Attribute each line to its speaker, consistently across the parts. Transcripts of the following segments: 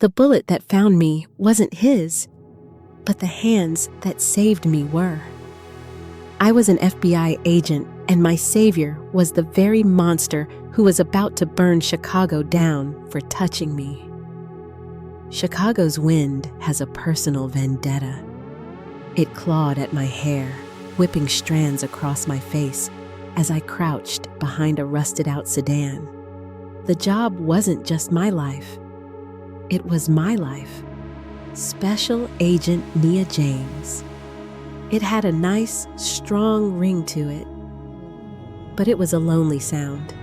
Speaker 1: The bullet that found me wasn't his, but the hands that saved me were. I was an FBI agent, and my savior was the very monster who was about to burn Chicago down for touching me. Chicago's wind has a personal vendetta. It clawed at my hair, whipping strands across my face as I crouched behind a rusted-out sedan. The job wasn't just my life. It was my life. Special Agent Nia James. It had a nice, strong ring to it. But it was a lonely sound.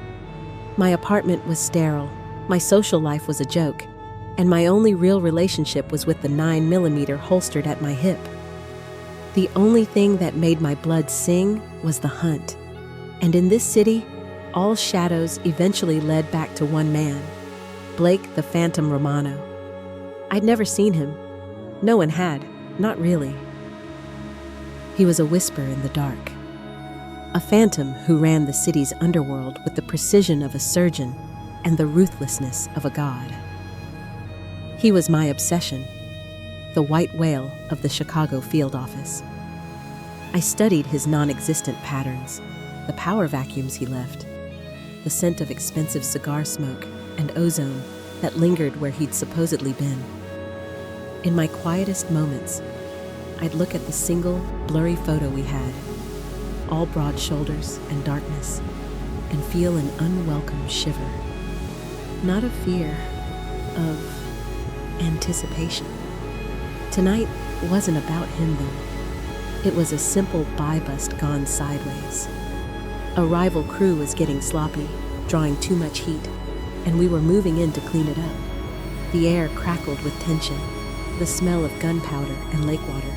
Speaker 1: My apartment was sterile, my social life was a joke, and my only real relationship was with the 9mm holstered at my hip. The only thing that made my blood sing was the hunt. And in this city, all shadows eventually led back to one man, Blake the Phantom Romano. I'd never seen him. No one had, not really. He was a whisper in the dark. A phantom who ran the city's underworld with the precision of a surgeon and the ruthlessness of a god. He was my obsession, the white whale of the Chicago field office. I studied his non-existent patterns, the power vacuums he left, the scent of expensive cigar smoke and ozone that lingered where he'd supposedly been. In my quietest moments, I'd look at the single, blurry photo we had, all broad shoulders and darkness, and feel an unwelcome shiver. Not of fear, of anticipation. Tonight wasn't about him, though. It was a simple buy-bust gone sideways. A rival crew was getting sloppy, drawing too much heat, and we were moving in to clean it up. The air crackled with tension, the smell of gunpowder and lake water.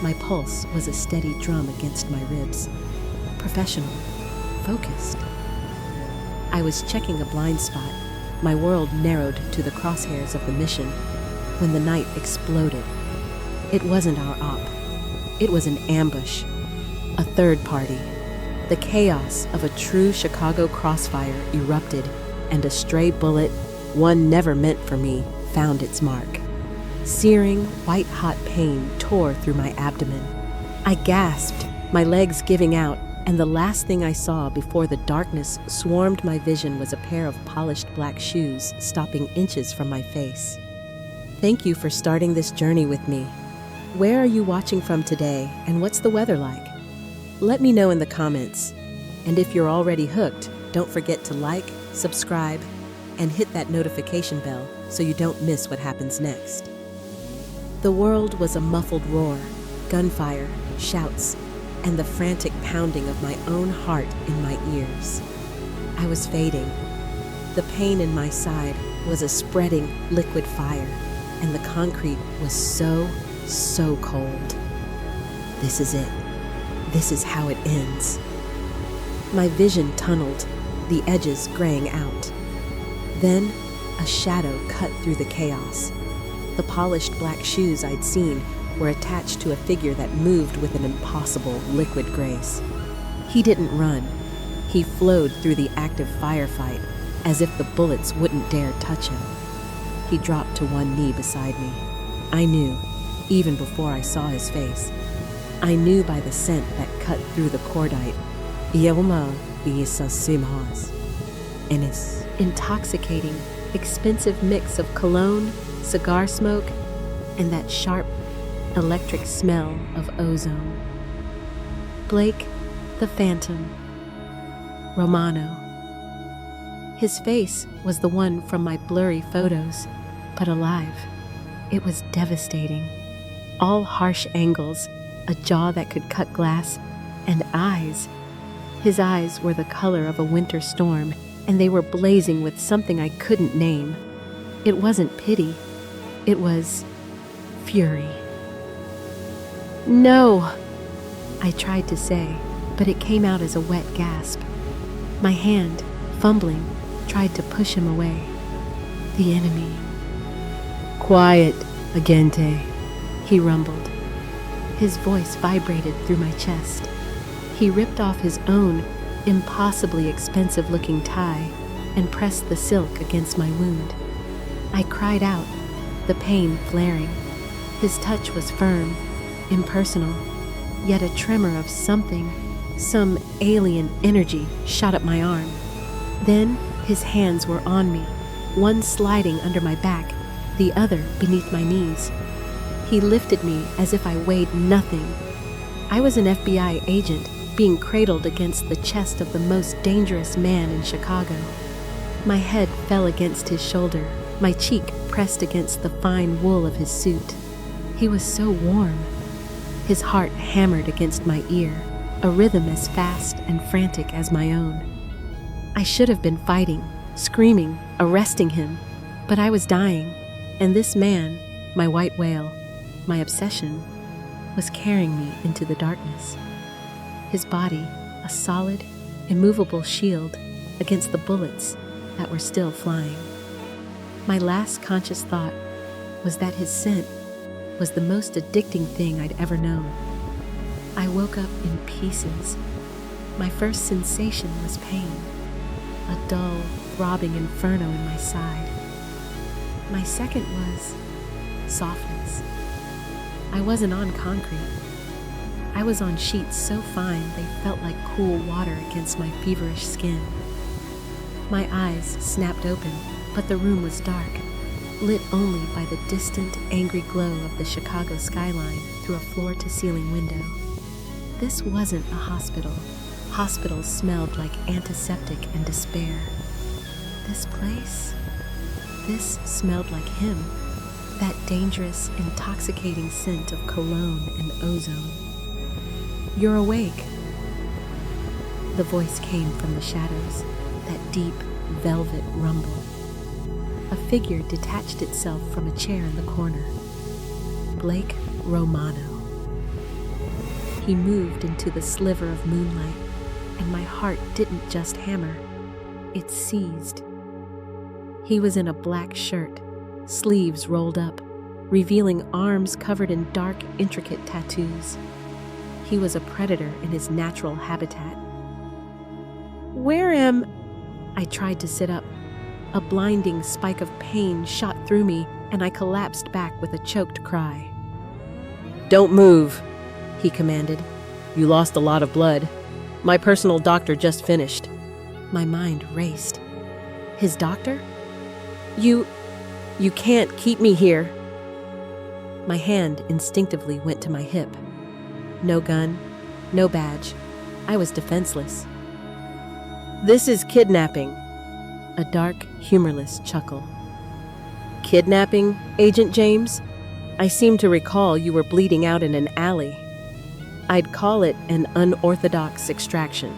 Speaker 1: My pulse was a steady drum against my ribs. Professional, focused. I was checking a blind spot, my world narrowed to the crosshairs of the mission, when the night exploded. It wasn't our op. It was an ambush, a third party. The chaos of a true Chicago crossfire erupted, and a stray bullet, one never meant for me, found its mark. Searing, white-hot pain tore through my abdomen. I gasped, my legs giving out, and the last thing I saw before the darkness swarmed my vision was a pair of polished black shoes stopping inches from my face. Thank you for starting this journey with me. Where are you watching from today, and what's the weather like? Let me know in the comments. And if you're already hooked, don't forget to like, subscribe, and hit that notification bell so you don't miss what happens next. The world was a muffled roar, gunfire, shouts, and the frantic pounding of my own heart in my ears. I was fading. The pain in my side was a spreading liquid fire, and the concrete was so cold. This is it. This is how it ends. My vision tunneled, the edges graying out. Then, a shadow cut through the chaos. The polished black shoes I'd seen were attached to a figure that moved with an impossible liquid grace. He didn't run. He flowed through the active firefight as if the bullets wouldn't dare touch him. He dropped to one knee beside me. I knew, even before I saw his face. I knew by the scent that cut through the cordite. And its intoxicating, expensive mix of cologne, cigar smoke, and that sharp, electric smell of ozone. Blake the Phantom. Romano. His face was the one from my blurry photos, but alive. It was devastating. All harsh angles, a jaw that could cut glass, and eyes. His eyes were the color of a winter storm, and they were blazing with something I couldn't name. It wasn't pity. It was fury. No! I tried to say, but it came out as a wet gasp. My hand, fumbling, tried to push him away. The enemy. Quiet, agente, he rumbled. His voice vibrated through my chest. He ripped off his own, impossibly expensive-looking tie and pressed the silk against my wound. I cried out, the pain flaring. His touch was firm, impersonal, yet a tremor of something, some alien energy shot up my arm. Then his hands were on me, one sliding under my back, the other beneath my knees. He lifted me as if I weighed nothing. I was an FBI agent being cradled against the chest of the most dangerous man in Chicago. My head fell against his shoulder, my cheek pressed against the fine wool of his suit. He was so warm. His heart hammered against my ear, a rhythm as fast and frantic as my own. I should have been fighting, screaming, arresting him, but I was dying, and this man, my white whale, my obsession, was carrying me into the darkness. His body, a solid, immovable shield against the bullets that were still flying. My last conscious thought was that his scent was the most addicting thing I'd ever known. I woke up in pieces. My first sensation was pain, a dull, throbbing inferno in my side. My second was softness. I wasn't on concrete. I was on sheets so fine they felt like cool water against my feverish skin. My eyes snapped open, but the room was dark, lit only by the distant, angry glow of the Chicago skyline through a floor-to-ceiling window. This wasn't a hospital. Hospitals smelled like antiseptic and despair. This place? This smelled like him, that dangerous, intoxicating scent of cologne and ozone. "You're awake." The voice came from the shadows, that deep, velvet rumble. A figure detached itself from a chair in the corner. Blake Romano. He moved into the sliver of moonlight, and my heart didn't just hammer, it seized. He was in a black shirt, sleeves rolled up, revealing arms covered in dark, intricate tattoos. He was a predator in his natural habitat. "Where am—" I tried to sit up. A blinding spike of pain shot through me, and I collapsed back with a choked cry. "Don't move," he commanded. "You lost a lot of blood. My personal doctor just finished." My mind raced. His doctor? You can't keep me here." My hand instinctively went to my hip. No gun, no badge. I was defenseless. "This is kidnapping." A dark, humorless chuckle. "Kidnapping, Agent James? I seem to recall you were bleeding out in an alley. I'd call it an unorthodox extraction."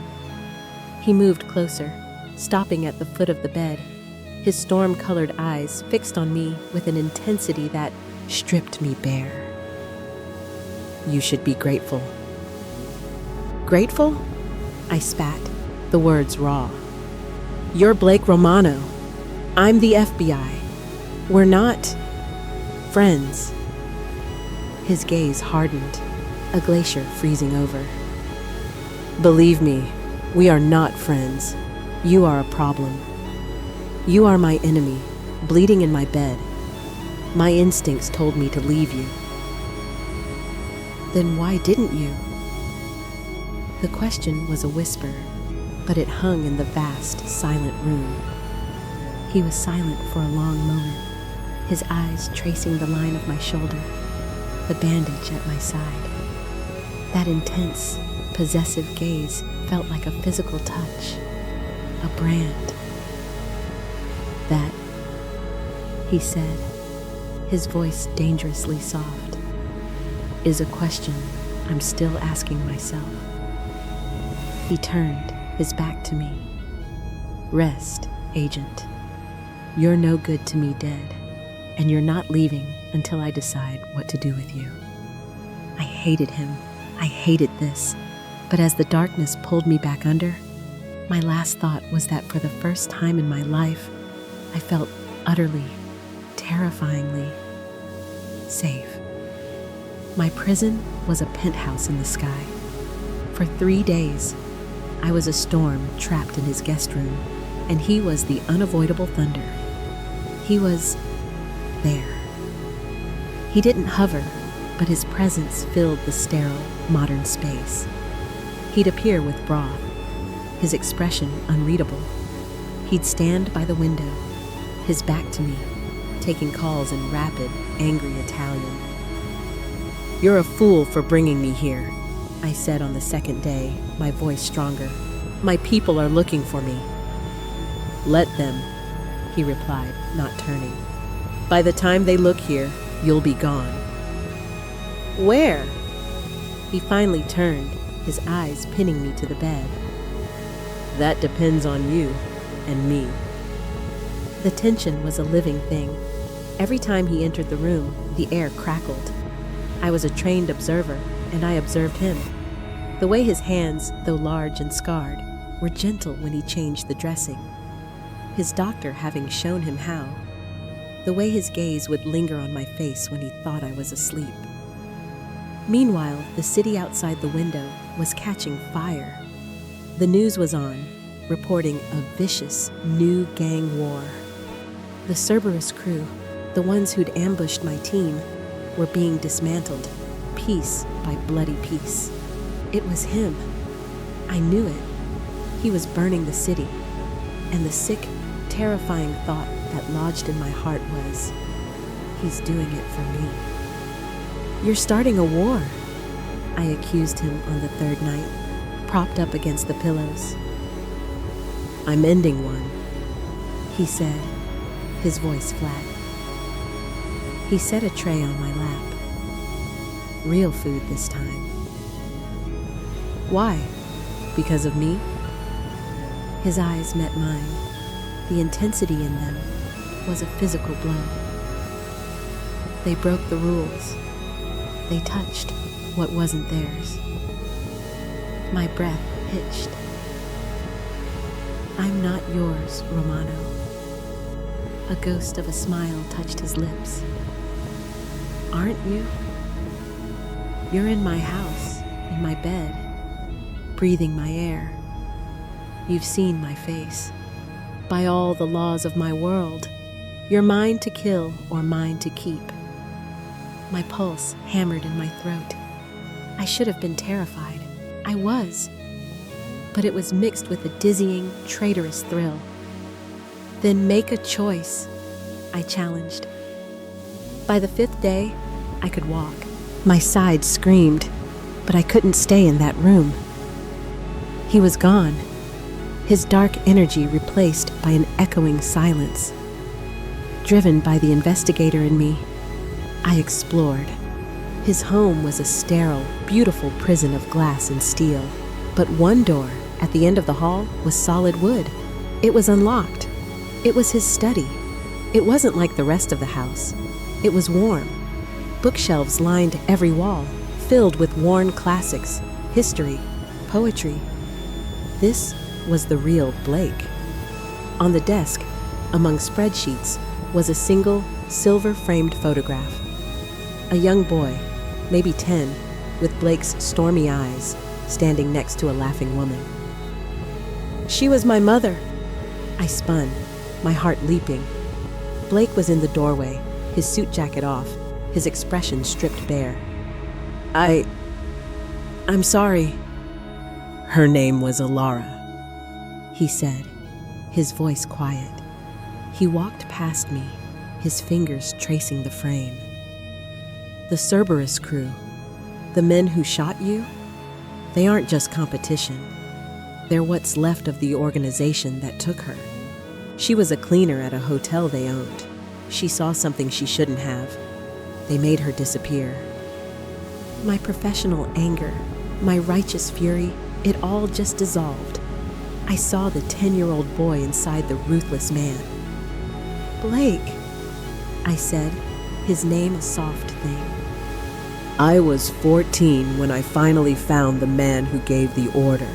Speaker 1: He moved closer, stopping at the foot of the bed, his storm-colored eyes fixed on me with an intensity that stripped me bare. "You should be grateful." "Grateful?" I spat, the words raw. "You're Blake Romano. I'm the FBI. We're not friends." His gaze hardened, a glacier freezing over. "Believe me, we are not friends. You are a problem. You are my enemy, bleeding in my bed. My instincts told me to leave you." "Then why didn't you?" The question was a whisper, but it hung in the vast, silent room. He was silent for a long moment, his eyes tracing the line of my shoulder, the bandage at my side. That intense, possessive gaze felt like a physical touch, a brand. "That," he said, his voice dangerously soft, "is a question I'm still asking myself." He turned, his back to me. "Rest, Agent. You're no good to me dead, and you're not leaving until I decide what to do with you." I hated him. I hated this. But as the darkness pulled me back under, my last thought was that for the first time in my life, I felt utterly, terrifyingly safe. My prison was a penthouse in the sky. For 3 days, I was a storm trapped in his guest room, and he was the unavoidable thunder. He was there, He didn't hover, but his presence filled the sterile, modern space. He'd appear with broth, his expression unreadable. He'd stand by the window, his back to me, taking calls in rapid, angry Italian. "You're a fool for bringing me here," I said on the second day, my voice stronger. "My people are looking for me." "Let them," he replied, not turning. "By the time they look here, you'll be gone." "Where?" He finally turned, his eyes pinning me to the bed. "That depends on you and me." The tension was a living thing. Every time he entered the room, the air crackled. I was a trained observer, and I observed him. The way his hands, though large and scarred, were gentle when he changed the dressing. His doctor having shown him how. The way his gaze would linger on my face when he thought I was asleep. Meanwhile, the city outside the window was catching fire. The news was on, reporting a vicious new gang war. The Cerberus crew, the ones who'd ambushed my team, were being dismantled, piece by bloody piece. It was him. I knew it. He was burning the city, and the sick, terrifying thought that lodged in my heart was, he's doing it for me. "You're starting a war," I accused him on the third night, propped up against the pillows. "I'm ending one," he said, his voice flat. He set a tray on my lap. Real food this time. "Why? Because of me?" His eyes met mine. The intensity in them was a physical blow. They broke the rules. They touched what wasn't theirs. My breath hitched. "I'm not yours, Romano." A ghost of a smile touched his lips. "Aren't you? You're in my house, in my bed, breathing my air. You've seen my face. By all the laws of my world, you're mine to kill or mine to keep." My pulse hammered in my throat. I should have been terrified. I was. But it was mixed with a dizzying, traitorous thrill. "Then make a choice," I challenged. By the fifth day, I could walk. My sides screamed, but I couldn't stay in that room. He was gone, his dark energy replaced by an echoing silence. Driven by the investigator in me, I explored. His home was a sterile, beautiful prison of glass and steel, but one door at the end of the hall was solid wood. It was unlocked. It was his study. It wasn't like the rest of the house. It was warm. Bookshelves lined every wall, filled with worn classics, history, poetry. This was the real Blake. On the desk, among spreadsheets, was a single, silver-framed photograph. A young boy, maybe 10, with Blake's stormy eyes, standing next to a laughing woman. "She was my mother." I spun, my heart leaping. Blake was in the doorway, his suit jacket off, his expression stripped bare. I'm sorry." "Her name was Alara," he said, his voice quiet. He walked past me, his fingers tracing the frame. "The Cerberus crew, the men who shot you, they aren't just competition. They're what's left of the organization that took her. She was a cleaner at a hotel they owned. She saw something she shouldn't have. They made her disappear." My professional anger, my righteous fury, it all just dissolved. I saw the 10-year-old boy inside the ruthless man. "Blake," I said, his name a soft thing. "I was 14 when I finally found the man who gave the order,"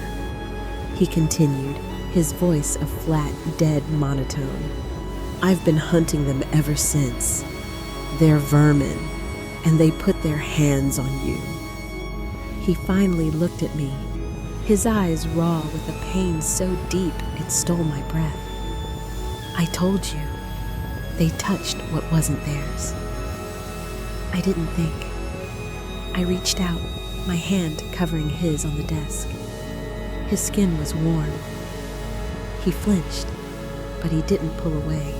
Speaker 1: he continued, his voice a flat, dead monotone. "I've been hunting them ever since. They're vermin, and they put their hands on you." He finally looked at me, his eyes raw with a pain so deep it stole my breath. "I told you, they touched what wasn't theirs." I didn't think. I reached out, my hand covering his on the desk. His skin was warm. He flinched, but he didn't pull away.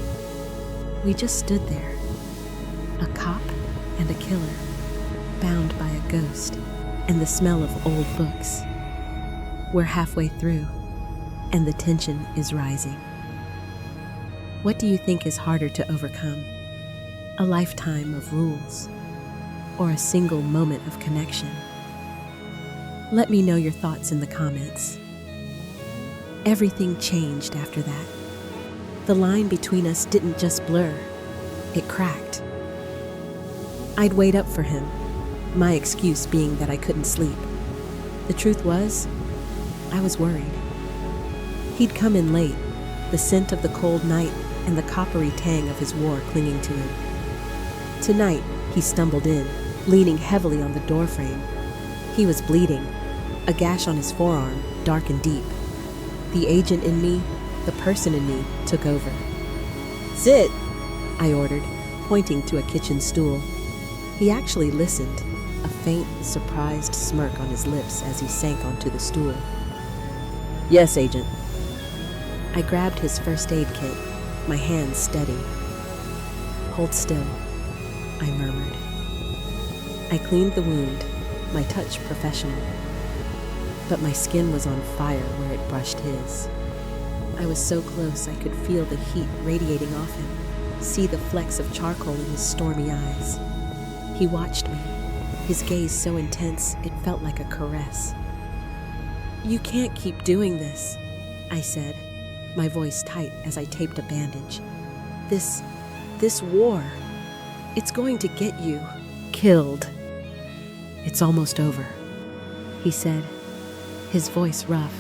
Speaker 1: We just stood there, a cop and a killer, bound by a ghost and the smell of old books. We're halfway through, and the tension is rising. What do you think is harder to overcome? A lifetime of rules, or a single moment of connection? Let me know your thoughts in the comments. Everything changed after that. The line between us didn't just blur, it cracked. I'd wait up for him, my excuse being that I couldn't sleep. The truth was, I was worried. He'd come in late, the scent of the cold night and the coppery tang of his war clinging to him. Tonight, he stumbled in, leaning heavily on the doorframe. He was bleeding, a gash on his forearm, dark and deep. The agent in me, the person in me, took over. "Sit," I ordered, pointing to a kitchen stool. He actually listened, a faint, surprised smirk on his lips as he sank onto the stool. "Yes, Agent." I grabbed his first aid kit, my hands steady. "Hold still," I murmured. I cleaned the wound, my touch professional. But my skin was on fire where it brushed his. I was so close I could feel the heat radiating off him, see the flecks of charcoal in his stormy eyes. He watched me, his gaze so intense it felt like a caress. "You can't keep doing this," I said, my voice tight as I taped a bandage. This war, it's going to get you killed." "It's almost over," he said, his voice rough.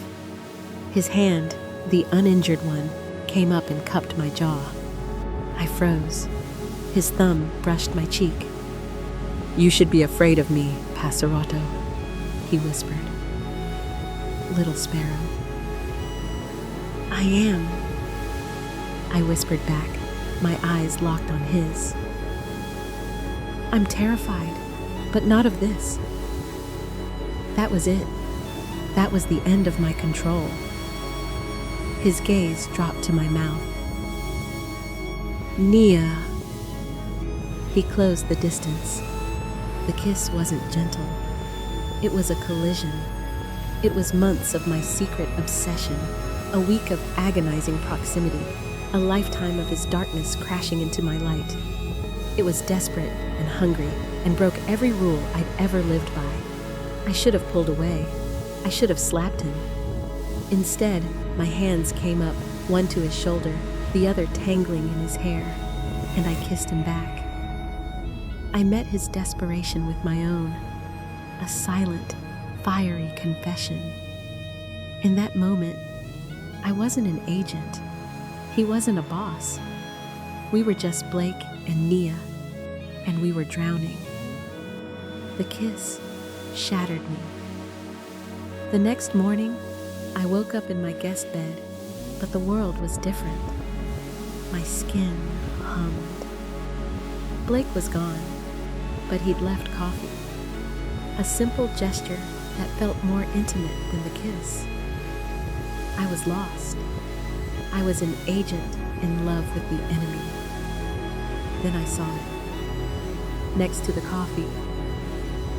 Speaker 1: His hand, the uninjured one, came up and cupped my jaw. I froze. His thumb brushed my cheek. "You should be afraid of me, Passerotto," he whispered. "Little sparrow." "I am," I whispered back, my eyes locked on his. "I'm terrified, but not of this." That was it. That was the end of my control. His gaze dropped to my mouth. "Nia." He closed the distance. The kiss wasn't gentle. It was a collision. It was months of my secret obsession, a week of agonizing proximity, a lifetime of his darkness crashing into my light. It was desperate and hungry and broke every rule I'd ever lived by. I should have pulled away. I should have slapped him. Instead, my hands came up, one to his shoulder, the other tangling in his hair, and I kissed him back. I met his desperation with my own, a silent, fiery confession. In that moment, I wasn't an agent. He wasn't a boss. We were just Blake and Nia, and we were drowning. The kiss shattered me. The next morning, I woke up in my guest bed, but the world was different. My skin hummed. Blake was gone, but he'd left coffee. A simple gesture that felt more intimate than the kiss. I was lost. I was an agent in love with the enemy. Then I saw it. Next to the coffee,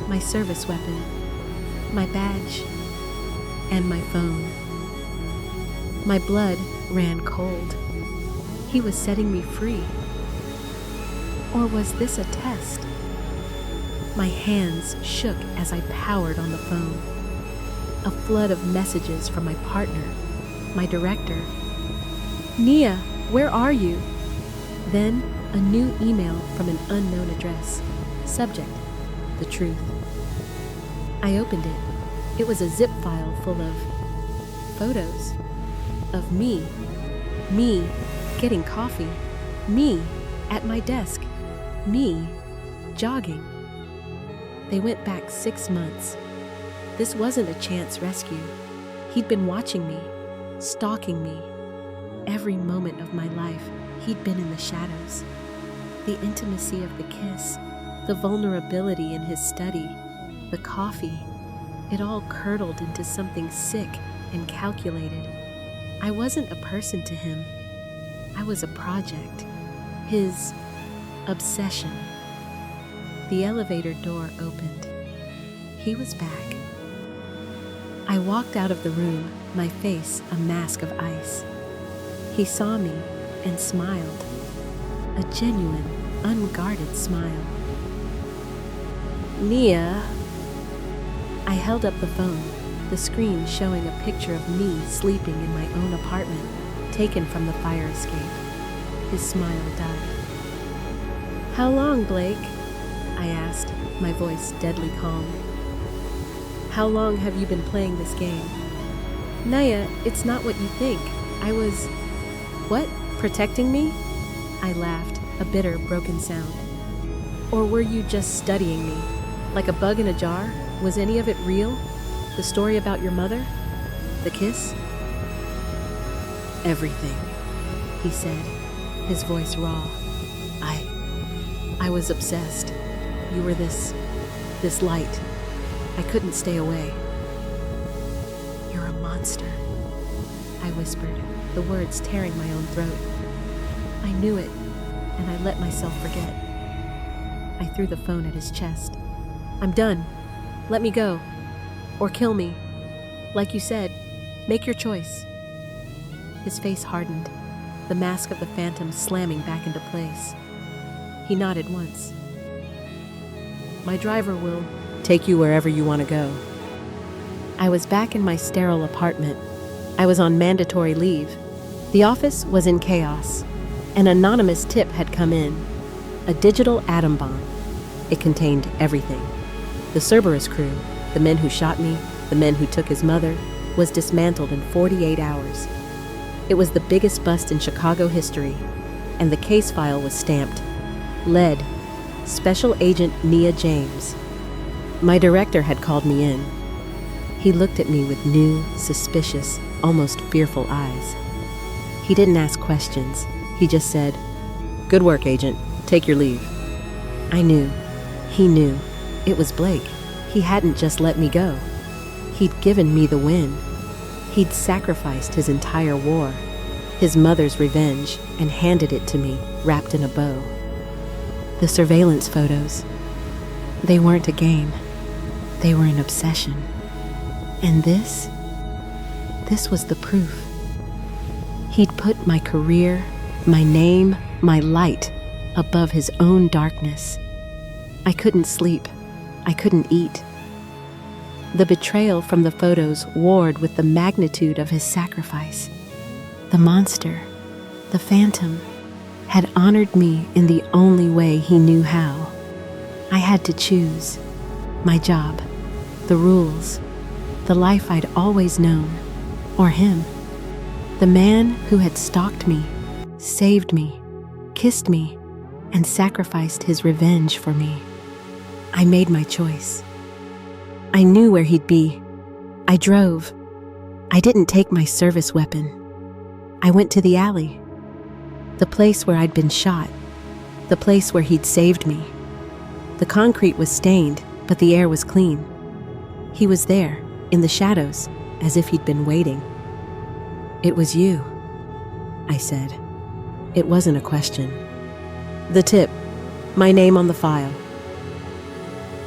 Speaker 1: my service weapon, my badge, and my phone. My blood ran cold. He was setting me free. Or was this a test? My hands shook as I powered on the phone. A flood of messages from my partner, my director. "Nia, where are you?" Then a new email from an unknown address. Subject, the truth. I opened it. It was a zip file full of photos of me getting coffee, me at my desk, me jogging. They went back 6 months. This wasn't a chance rescue. He'd been watching me, stalking me. Every moment of my life, he'd been in the shadows. The intimacy of the kiss, The vulnerability in his study, the coffee, it all curdled into something sick and calculated. I wasn't a person to him. I was a project, his obsession. The elevator door opened. He was back. I walked out of the room, my face a mask of ice. He saw me and smiled, a genuine, unguarded smile. Nia. I held up the phone, the screen showing a picture of me sleeping in my own apartment, taken from the fire escape. His smile died. How long, Blake? I asked, my voice deadly calm. How long have you been playing this game? Nia, it's not what you think. I was... What? Protecting me? I laughed, a bitter, broken sound. Or were you just studying me? Like a bug in a jar? Was any of it real? The story about your mother? The kiss? Everything, he said, his voice raw. I was obsessed. You were this light. I couldn't stay away. You're a monster, I whispered, the words tearing my own throat. I knew it, and I let myself forget. I threw the phone at his chest. I'm done. Let me go. Or kill me. Like you said, make your choice. His face hardened, the mask of the phantom slamming back into place. He nodded once. My driver will take you wherever you want to go. I was back in my sterile apartment. I was on mandatory leave. The office was in chaos. An anonymous tip had come in. A digital atom bomb. It contained everything. The Cerberus crew, the men who shot me, the men who took his mother, was dismantled in 48 hours. It was the biggest bust in Chicago history, and the case file was stamped. Lead, Special Agent Nia James. My director had called me in. He looked at me with new, suspicious, almost fearful eyes. He didn't ask questions. He just said, "Good work, Agent. Take your leave." I knew. He knew. It was Blake. He hadn't just let me go. He'd given me the win. He'd sacrificed his entire war, his mother's revenge, and handed it to me, wrapped in a bow. The surveillance photos, they weren't a game. They were an obsession. And this was the proof. He'd put my career, my name, my light above his own darkness. I couldn't sleep. I couldn't eat. The betrayal from the photos warred with the magnitude of his sacrifice. The monster, the phantom, had honored me in the only way he knew how. I had to choose my job, the rules, the life I'd always known, or him, the man who had stalked me, saved me, kissed me, and sacrificed his revenge for me. I made my choice. I knew where he'd be. I drove. I didn't take my service weapon. I went to the alley, the place where I'd been shot, the place where he'd saved me. The concrete was stained, but the air was clean. He was there, in the shadows, as if he'd been waiting. "It was you," I said. It wasn't a question. "The tip, my name on the file."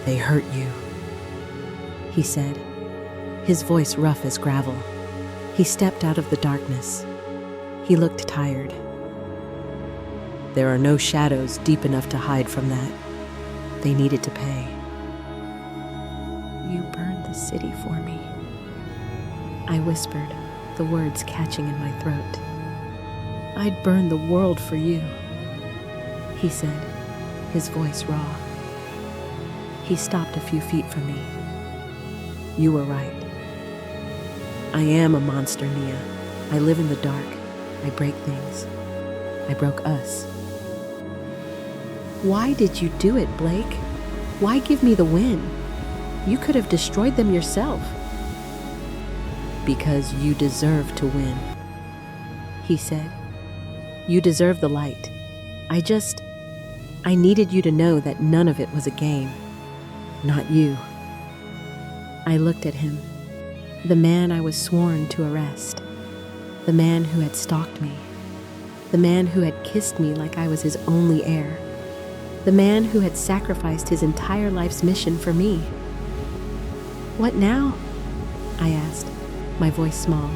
Speaker 1: "They hurt you," he said, his voice rough as gravel. He stepped out of the darkness. He looked tired. "There are no shadows deep enough to hide from that. They needed to pay." "You burned the city for me," I whispered, the words catching in my throat. "I'd burn the world for you," he said, his voice raw. He stopped a few feet from me. "You were right. I am a monster, Nia. I live in the dark. I break things. I broke us." "Why did you do it, Blake? Why give me the win? You could have destroyed them yourself." "Because you deserve to win," he said. "You deserve the light. I I needed you to know that none of it was a game. Not you. I looked at him, the man I was sworn to arrest, the man who had stalked me, the man who had kissed me like I was his only heir, the man who had sacrificed his entire life's mission for me. What now? I asked, my voice small.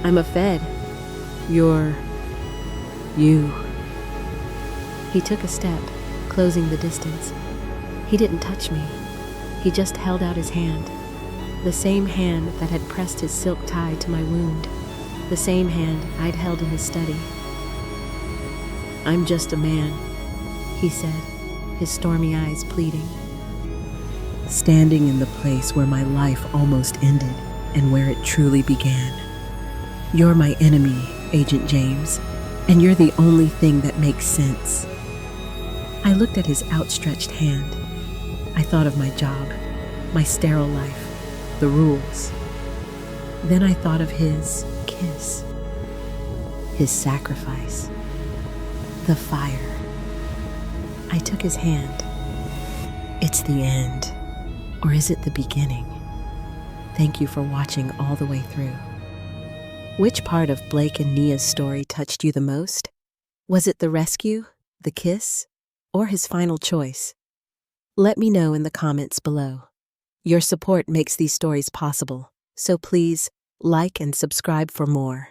Speaker 1: I'm a Fed. You're... you. He took a step, closing the distance. He didn't touch me. He just held out his hand. The same hand that had pressed his silk tie to my wound. The same hand I'd held in his study. I'm just a man, he said, his stormy eyes pleading. Standing in the place where my life almost ended and where it truly began. You're my enemy, Agent James, and you're the only thing that makes sense. I looked at his outstretched hand. I thought of my job, my sterile life, the rules. Then I thought of his kiss, his sacrifice, the fire. I took his hand. It's the end, or is it the beginning? Thank you for watching all the way through. Which part of Blake and Nia's story touched you the most? Was it the rescue, the kiss, or his final choice? Let me know in the comments below. Your support makes these stories possible, so please like and subscribe for more.